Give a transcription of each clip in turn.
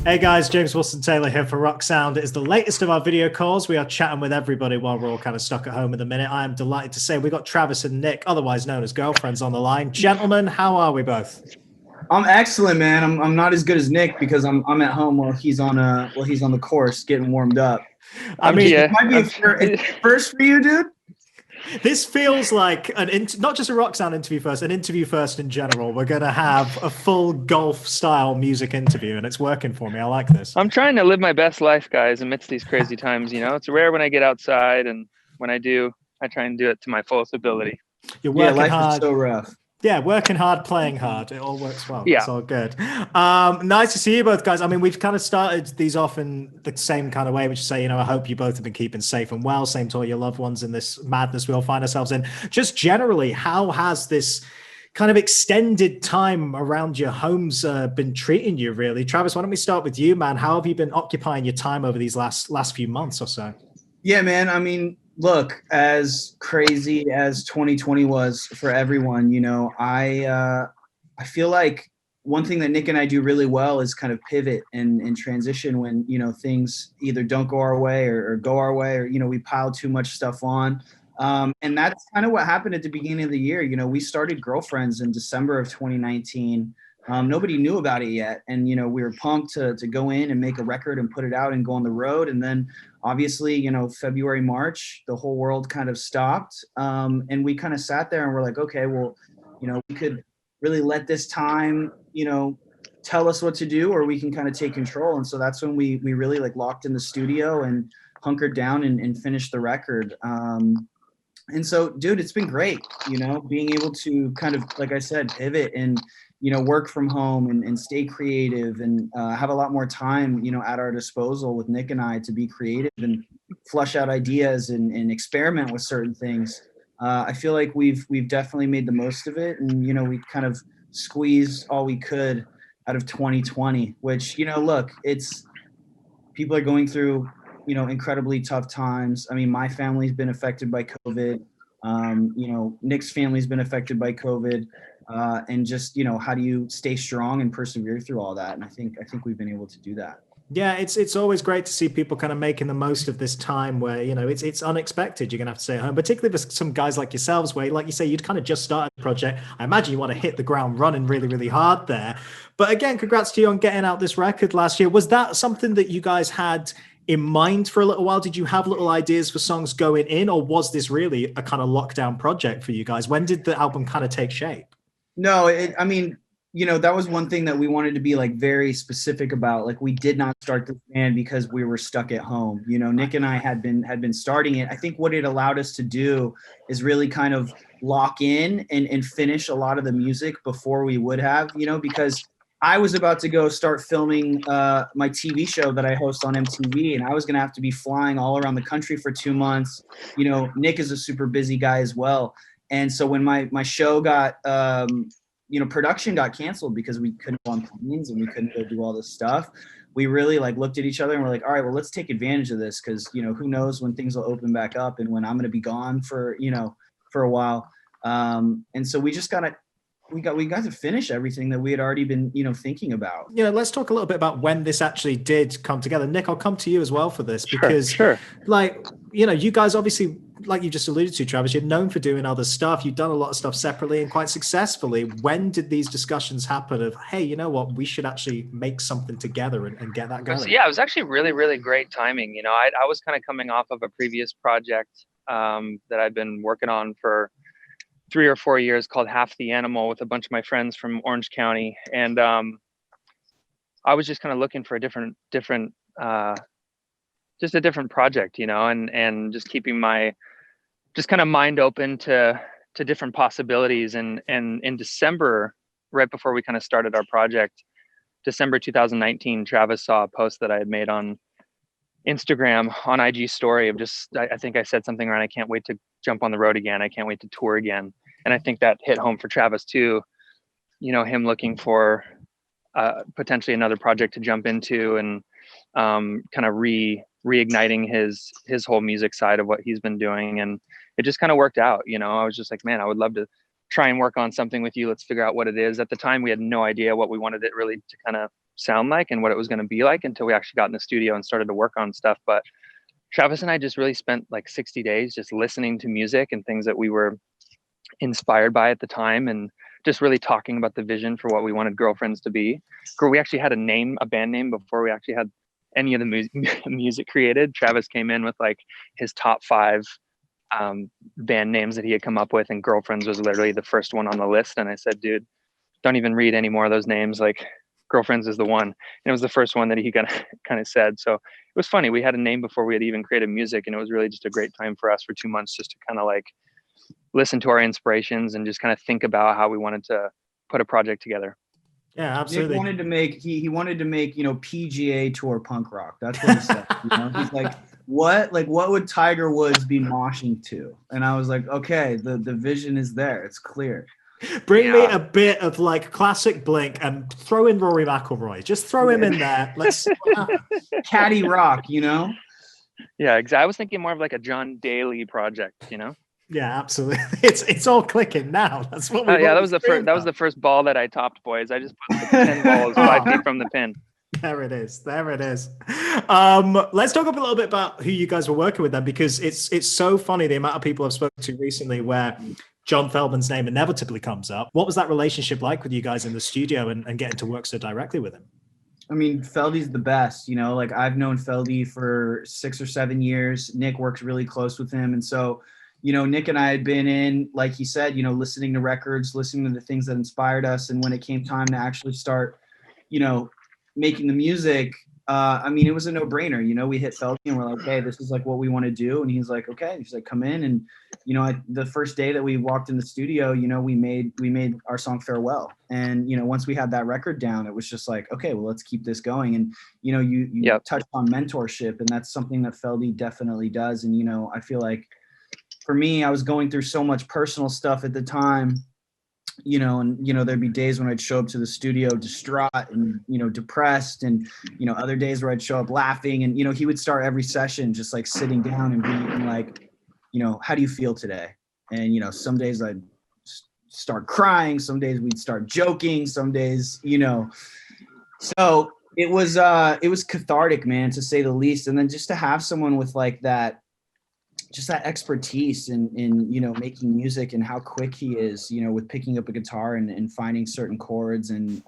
Hey guys, James Wilson Taylor here for Rock Sound. It is the latest of our video calls. We are chatting with everybody while we're all kind of stuck at home at the minute. I am delighted to say we got Travis and Nick, otherwise known as girlfriends, on the line. Gentlemen, how are we both? I'm excellent, man. I'm not as good as Nick because I'm at home while he's on the course getting warmed up. I mean, it might be a first for you, dude. This feels like not just a Rock Sound interview first, an interview first in general. We're going to have a full golf style music interview, and it's working for me. I like this. I'm trying to live my best life, guys, amidst these crazy times. You know, it's rare when I get outside, and when I do, I try and do it to my fullest ability. You're working life hard. Is so rough. Yeah, working hard, playing hard. It all works well. Yeah. It's all good. Nice to see you both, guys. I mean, we've kind of started these off in the same kind of way, which is say, I hope you both have been keeping safe and well. Same to all your loved ones in this madness we all find ourselves in. Just generally, how has this kind of extended time around your homes been treating you, really? Travis, why don't we start with you, man? How have you been occupying your time over these last few months or so? Yeah, man. I mean, look, as crazy as 2020 was for everyone, I feel like one thing that Nick and I do really well is kind of pivot and transition when, things either don't go our way or go our way, or, we pile too much stuff on. And that's kind of what happened at the beginning of the year. We started Girlfriends in December of 2019. Nobody knew about it yet. And, we were pumped to go in and make a record and put it out and go on the road. And then obviously, February, March, the whole world kind of stopped. And we kind of sat there and we're like, okay, well, we could really let this time, tell us what to do, or we can kind of take control. And so that's when we really like locked in the studio and hunkered down and finished the record. And so, dude, it's been great, being able to kind of, like I said, pivot and, work from home and stay creative and have a lot more time, at our disposal with Nick and I to be creative and flush out ideas and experiment with certain things. I feel like we've definitely made the most of it. And, we kind of squeezed all we could out of 2020, which, look, people are going through, incredibly tough times. I mean, my family's been affected by COVID. Nick's family's been affected by COVID. And just, how do you stay strong and persevere through all that? And I think we've been able to do that. Yeah, it's always great to see people kind of making the most of this time where, it's unexpected. You're going to have to stay at home, particularly for some guys like yourselves, where, like you say, you'd kind of just started the project. I imagine you want to hit the ground running really, really hard there. But again, congrats to you on getting out this record last year. Was that something that you guys had in mind for a little while? Did you have little ideas for songs going in, or was this really a kind of lockdown project for you guys? When did the album kind of take shape? No, that was one thing that we wanted to be like very specific about. Like, we did not start this band because we were stuck at home. Nick and I had been starting it. I think what it allowed us to do is really kind of lock in and finish a lot of the music before we would have, because I was about to go start filming my TV show that I host on MTV, and I was going to have to be flying all around the country for 2 months. Nick is a super busy guy as well. And so when my show got, production got canceled because we couldn't go on planes and we couldn't go do all this stuff, we really like looked at each other and we're like, all right, well, let's take advantage of this, because, who knows when things will open back up and when I'm going to be gone for a while. And so we just we got to finish everything that we had already been, thinking about. Let's talk a little bit about when this actually did come together. Nick, I'll come to you as well for this, because sure. Like, you guys obviously, like you just alluded to, Travis, you're known for doing other stuff. You've done a lot of stuff separately and quite successfully. When did these discussions happen of, hey, you know what, we should actually make something together and get that going? Yeah, it was actually really, really great timing. I was kind of coming off of a previous project that I'd been working on for 3 or 4 years called Half the Animal with a bunch of my friends from Orange County. And I was just kind of looking for a different project, and just keeping my kind of mind open to different possibilities. And in December, right before we kind of started our project, December 2019, Travis saw a post that I had made on Instagram on IG story of just, I think I said something around, I can't wait to jump on the road again. I can't wait to tour again. And I think that hit home for Travis too, him looking for potentially another project to jump into and kind of reigniting his whole music side of what he's been doing. And it just kind of worked out. I was just like, man, I would love to try and work on something with you. Let's figure out what it is. At the time, we had no idea what we wanted it really to kind of sound like and what it was going to be like until we actually got in the studio and started to work on stuff. But Travis and I just really spent like 60 days just listening to music and things that we were inspired by at the time, and just really talking about the vision for what we wanted Girlfriends to be. We actually had a band name before we actually had any of the music created. Travis came in with like his top 5 band names that he had come up with, and Girlfriends was literally the first one on the list. And I said, dude, don't even read any more of those names. Like, Girlfriends is the one. And it was the first one that he kind of said. So it was funny. We had a name before we had even created music, and it was really just a great time for us for 2 months just to kind of like listen to our inspirations and just kind of think about how we wanted to put a project together. Yeah, absolutely. Nick wanted to make, he wanted to make, PGA Tour punk rock. That's what he said. He's like, what would Tiger Woods be moshing to? And I was like, okay, the vision is there. It's clear. Bring me a bit of like classic Blink and throw in Rory McIlroy. Just throw him in there. Let's Caddy rock, Yeah, exactly. I was thinking more of like a John Daly project, Yeah, absolutely. It's all clicking now. That's what we that was the first ball that I topped, boys. I just put 10 balls 5 feet from the pin. There it is. Let's talk a little bit about who you guys were working with then, because it's so funny the amount of people I've spoken to recently where John Feldmann's name inevitably comes up. What was that relationship like with you guys in the studio and getting to work so directly with him? I mean, Feldy's the best, like I've known Feldy for 6 or 7 years. Nick works really close with him. And so, Nick and I had been in, like he said, listening to records, listening to the things that inspired us. And when it came time to actually start, making the music, it was a no-brainer. We hit Feldy and we're like, hey, this is like what we want to do. And he's like, okay. He's like, come in. And, the first day that we walked in the studio, we made our song Farewell. And, once we had that record down, it was just like, okay, well, let's keep this going. And, you touched on mentorship, and that's something that Feldy definitely does. And, I feel like for me, I was going through so much personal stuff at the time, there'd be days when I'd show up to the studio distraught and, depressed, and, other days where I'd show up laughing, and, he would start every session just like sitting down and being like, how do you feel today? And, some days I'd start crying, some days we'd start joking, some days, so it was cathartic, man, to say the least. And then just to have someone with like that, just that expertise in making music, and how quick he is, with picking up a guitar and finding certain chords. And,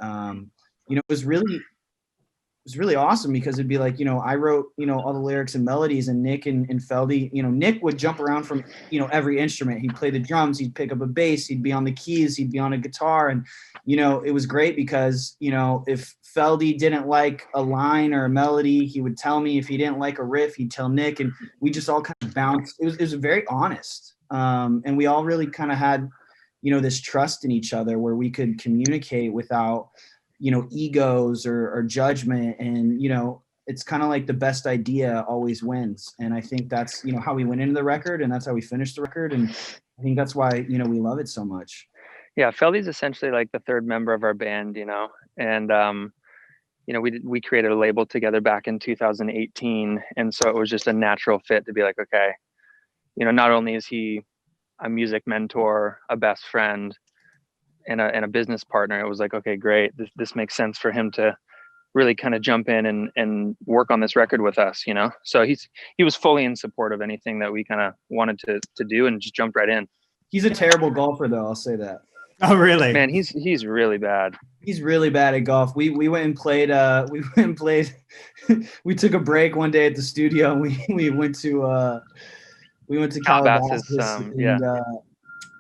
it was really awesome, because it'd be like, I wrote, all the lyrics and melodies, and Nick and Feldy, Nick would jump around from, every instrument. He'd play the drums, he'd pick up a bass, he'd be on the keys, he'd be on a guitar. And, it was great because, if Feldy didn't like a line or a melody, he would tell me. If he didn't like a riff, he'd tell Nick, and we just all kind of bounced. It was very honest. And we all really kind of had, this trust in each other where we could communicate without, egos or judgment. And, it's kind of like the best idea always wins. And I think that's, how we went into the record, and that's how we finished the record. And I think that's why, we love it so much. Yeah. Feldy's essentially like the third member of our band, and, we created a label together back in 2018. And so it was just a natural fit to be like, okay, not only is he a music mentor, a best friend, and a business partner, it was like, okay, great. This makes sense for him to really kind of jump in and work on this record with us, So he was fully in support of anything that we kind of wanted to do, and just jumped right in. He's a terrible golfer, though. I'll say that. Oh, really? Man, he's really bad. He's really bad at golf. We went and played. We took a break one day at the studio, and we went to Calabasas.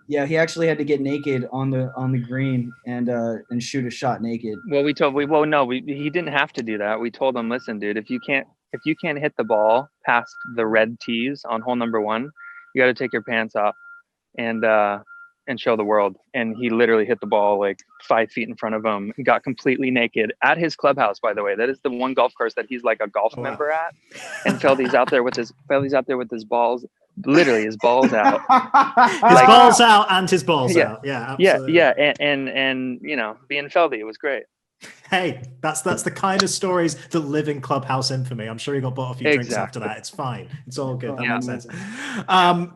Yeah, he actually had to get naked on the green and shoot a shot naked. Well, he didn't have to do that. We told him, listen, dude, if you can't hit the ball past the red tees on hole number 1, you got to take your pants off and show the world. And he literally hit the ball like 5 feet in front of him, and got completely naked at his clubhouse, by the way. That is the one golf course that he's like a golf member at. And Feldy's out there with his balls, literally his balls out. Balls out and his balls out. Yeah, absolutely. Yeah. And being Feldy, it was great. Hey, that's the kind of stories that live in clubhouse infamy. I'm sure he got bought a few drinks after that. It's fine. It's all good. That makes sense.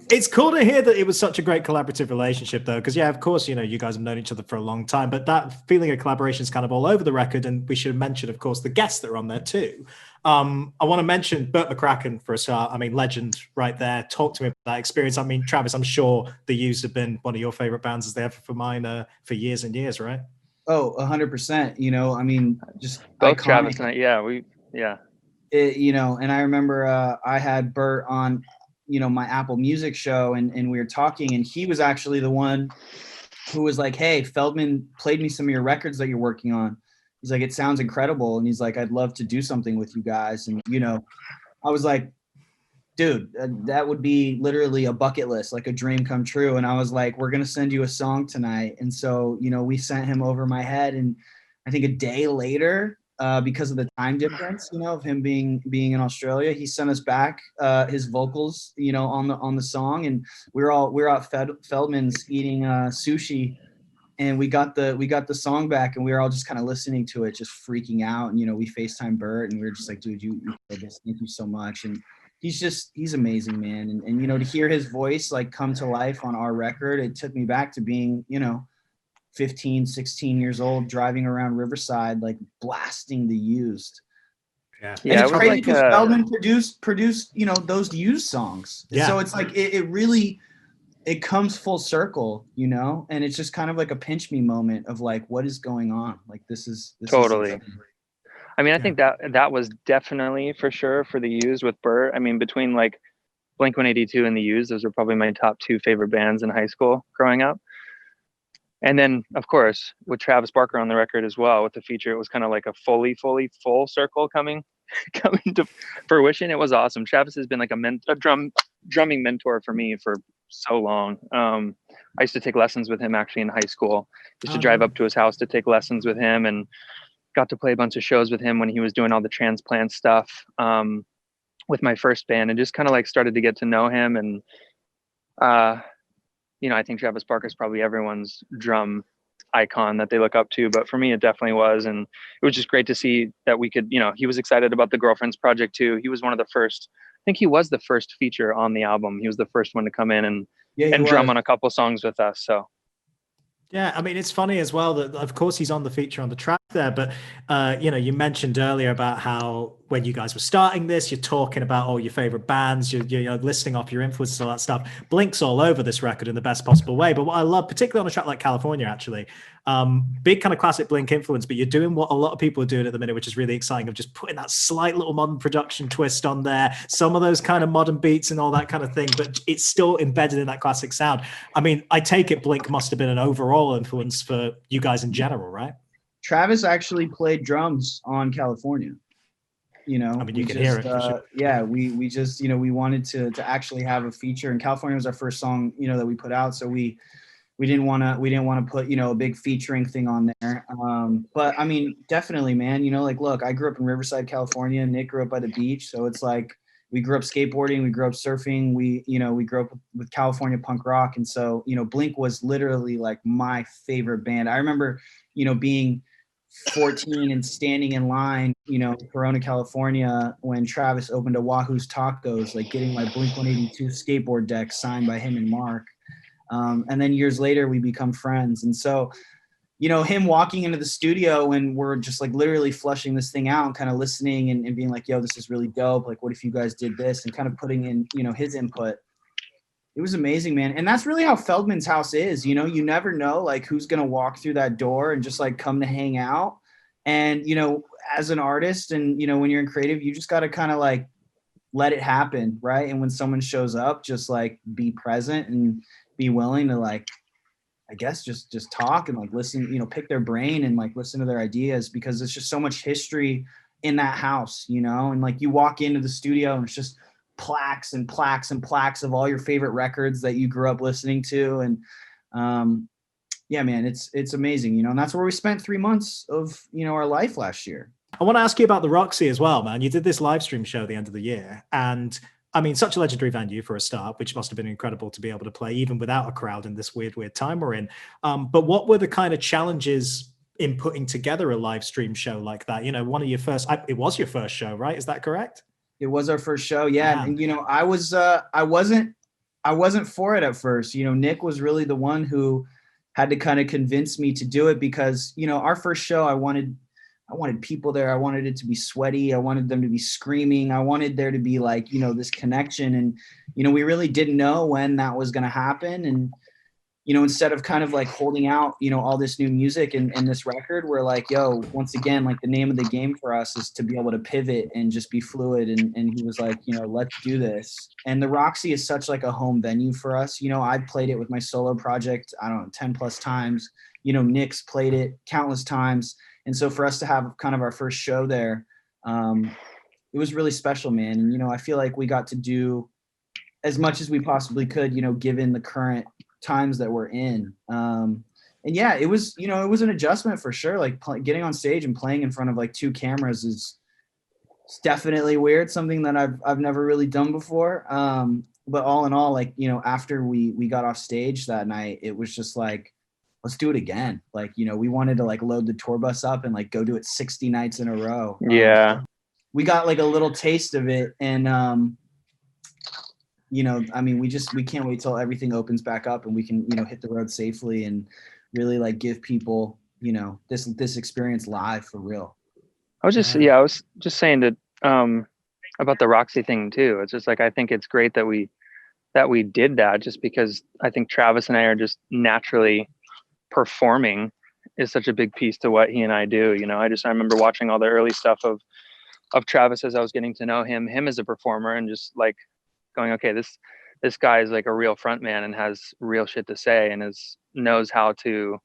It's cool to hear that it was such a great collaborative relationship, though, because yeah, of course, you know, you guys have known each other for a long time, but that feeling of collaboration is kind of all over the record. And we should mention, of course, the guests that are on there too. I want to mention Bert McCracken for a start. I mean, legend right there. Talk to me about that experience. I mean, Travis, I'm sure the Used have been one of your favorite bands as they have for mine for years and years, right? Oh, 100%. You know, I mean, just Both iconic. Travis and I, yeah. You know, and I remember I had Bert on, you know, my Apple Music show, and we were talking, and he was actually the one who was like, "Hey, Feldmann played me some of your records that you're working on." He's like, "It sounds incredible," and he's like, "I'd love to do something with you guys." And you know, I was like, dude, that would be literally a bucket list, like a dream come true. And I was like, we're going to send you a song tonight. And so, you know, we sent him over my head. And I think a day later, because of the time difference, you know, of him being in Australia, he sent us back his vocals, you know, on the song. And we were out Feldmann's eating sushi. And we got the song back, and we were all just kind of listening to it, just freaking out. And, you know, we FaceTime Bert, and we were just like, dude, you did this. Thank you so much. And he's amazing, man. And, you know, to hear his voice like come to life on our record, it took me back to being, you know, 15, 16 years old, driving around Riverside, like blasting the Used. Yeah. And it's crazy because Feldmann produced, you know, those Used songs. Yeah. So it's like, it really, it comes full circle, you know, and it's just kind of like a pinch me moment of like, what is going on? Like, this is totally. I mean, I think that was definitely for sure for the Used with Bert. I mean, between like Blink-182 and the Used, those were probably my top two favorite bands in high school growing up. And then, of course, with Travis Barker on the record as well, with the feature, it was kind of like a full circle coming to fruition. It was awesome. Travis has been like a drumming mentor for me for so long. I used to take lessons with him actually in high school. Used to drive up to his house to take lessons with him, and got to play a bunch of shows with him when he was doing all the transplant stuff with my first band, and just kind of like started to get to know him. And you know, I think Travis Barker is probably everyone's drum icon that they look up to, but for me it definitely was. And it was just great to see that we could, you know, he was excited about the Girlfriends project too. He was one of the first, I think he was the first feature on the album. He was the first one to come in and drum on a couple songs with us. So yeah, I mean, it's funny as well that, of course, he's on the feature on the track there. But, you know, you mentioned earlier about how when you guys were starting this, you're talking about all your favorite bands, you're listing off your influences, all that stuff. Blink's all over this record in the best possible way. But what I love, particularly on a track like California, actually, big kind of classic Blink influence, but you're doing what a lot of people are doing at the minute, which is really exciting, of just putting that slight little modern production twist on there, some of those kind of modern beats and all that kind of thing, but it's still embedded in that classic sound. I mean, I take it Blink must have been an overall influence for you guys in general, right? Travis actually played drums on California. You know, I mean, you can hear it. For sure. Yeah, we just, you know, we wanted to actually have a feature, and California was our first song, you know, that we put out. So we didn't want to put, you know, a big featuring thing on there. But I mean, definitely, man, you know, like, look, I grew up in Riverside, California. Nick grew up by the beach. So it's like, we grew up skateboarding, we grew up surfing, we grew up with California punk rock. And so, you know, Blink was literally like my favorite band. I remember, you know, being 14 and standing in line, you know, in Corona, California, when Travis opened a Wahoo's Tacos, like getting my Blink-182 skateboard deck signed by him and Mark. And then years later, we become friends. And so, you know, him walking into the studio when we're just like literally flushing this thing out and kind of listening and being like, yo, this is really dope. Like, what if you guys did this? And kind of putting in, you know, his input. It was amazing, man. And that's really how Feldmann's house is. You know, you never know like who's going to walk through that door and just like come to hang out. And, you know, as an artist and, you know, when you're in creative, you just got to kind of like let it happen. Right. And when someone shows up, just like be present and be willing to like, I guess just talk and like listen, you know, pick their brain and like listen to their ideas, because there's just so much history in that house, you know. And like you walk into the studio and it's just plaques and plaques and plaques of all your favorite records that you grew up listening to. And yeah, man, it's amazing, you know. And that's where we spent 3 months of, you know, our life last year. I want to ask you about the Roxy as well, man. You did this live stream show at the end of the year, and I mean, such a legendary venue for a start, which must have been incredible to be able to play even without a crowd in this weird time we're in. But what were the kind of challenges in putting together a live stream show like that? You know, one of your first, it was your first show, right? Is that correct? It was our first show. Yeah. And, you know, I wasn't for it at first. You know, Nick was really the one who had to kind of convince me to do it because, you know, our first show, I wanted people there. I wanted it to be sweaty. I wanted them to be screaming. I wanted there to be like, you know, this connection. And, you know, we really didn't know when that was going to happen. And, you know, instead of kind of like holding out, you know, all this new music and this record, we're like, yo, once again, like the name of the game for us is to be able to pivot and just be fluid. And he was like, you know, let's do this. And the Roxy is such like a home venue for us. You know, I've played it with my solo project, I don't know, 10 plus times. You know, Nick's played it countless times. And so for us to have kind of our first show there, it was really special, man. And, you know, I feel like we got to do as much as we possibly could, you know, given the current times that we're in. And yeah, it was, you know, it was an adjustment for sure. Like getting on stage and playing in front of like 2 cameras is definitely weird. Something that I've never really done before. But all in all, like, you know, after we got off stage that night, it was just like, let's do it again. Like, you know, we wanted to like load the tour bus up and like go do it 60 nights in a row. Yeah. We got like a little taste of it. And, you know, I mean, we can't wait till everything opens back up and we can, you know, hit the road safely and really like give people, you know, this experience live for real. I was just saying that about the Roxy thing too. It's just like, I think it's great that we did that, just because I think Travis and I are just naturally performing is such a big piece to what he and I do. You know, I remember watching all the early stuff of Travis as I was getting to know him as a performer, and just like going, okay, this guy is like a real front man and has real shit to say and knows how to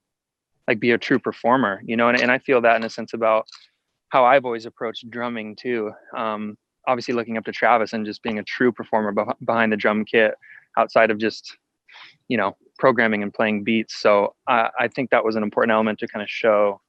like be a true performer, you know? And I feel that in a sense about how I've always approached drumming too. Obviously looking up to Travis and just being a true performer behind the drum kit outside of just, you know, programming and playing beats. So I think that was an important element to kind of show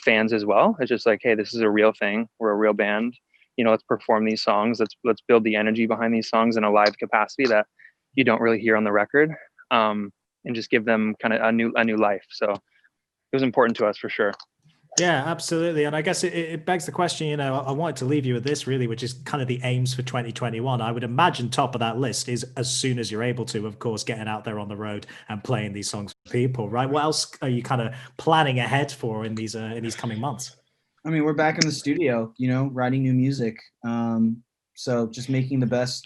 fans as well. It's just like, hey, this is a real thing. We're a real band. You know, let's perform these songs. Let's build the energy behind these songs in a live capacity that you don't really hear on the record, and just give them kind of a new life. So it was important to us for sure. Yeah, absolutely. And I guess it begs the question, you know, I wanted to leave you with this really, which is kind of the aims for 2021. I would imagine top of that list is, as soon as you're able to, of course, getting out there on the road and playing these songs for people, right? What else are you kind of planning ahead for in these coming months? I mean, we're back in the studio, you know, writing new music. So just making the best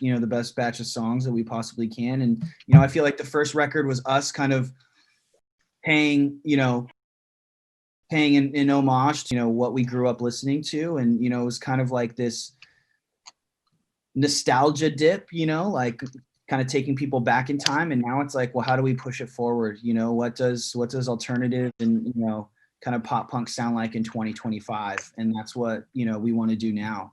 batch of songs that we possibly can. And, you know, I feel like the first record was us kind of paying in homage to, you know, what we grew up listening to. And, you know, it was kind of like this nostalgia dip, you know, like kind of taking people back in time. And now it's like, well, how do we push it forward? You know, what does alternative and, you know, kind of pop punk sound like in 2025? And that's what, you know, we want to do now.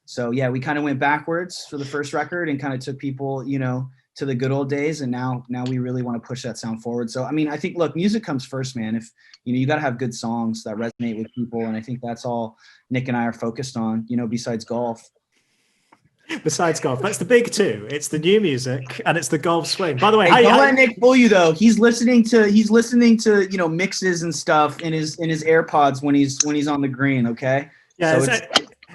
So yeah, we kind of went backwards for the first record and kind of took people, you know, to the good old days. And now we really want to push that sound forward. So, I mean, I think, look, music comes first, man. If, you know, you got to have good songs that resonate with people. And I think that's all Nick and I are focused on, you know, besides golf. Besides golf, that's the big two. It's the new music and it's the golf swing. By the way, hey, don't let Nick fool you though. He's listening to you know, mixes and stuff in his AirPods when he's on the green. Okay. Yeah. So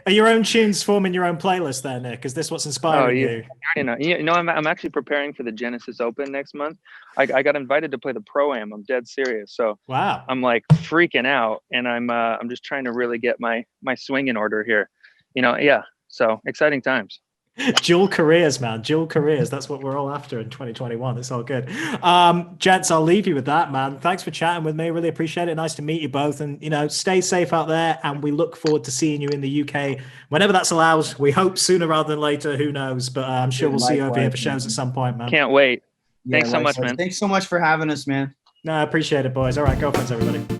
are your own tunes forming your own playlist there, Nick? Is this what's inspiring you? You know, I'm actually preparing for the Genesis Open next month. I got invited to play the Pro-Am. I'm dead serious. So wow, I'm like freaking out, and I'm just trying to really get my swing in order here. You know, yeah. So exciting times. Dual careers, man. Dual careers. That's what we're all after in 2021. It's all good. Gents, I'll leave you with that, man. Thanks for chatting with me. Really appreciate it. Nice to meet you both. And, you know, stay safe out there. And we look forward to seeing you in the UK whenever that's allowed. We hope sooner rather than later. Who knows? But I'm sure we'll see you over here for shows at some point, man. Can't wait. Yeah, Thanks so much, man. Thanks so much for having us, man. No, I appreciate it, boys. All right, girlfriends, everybody.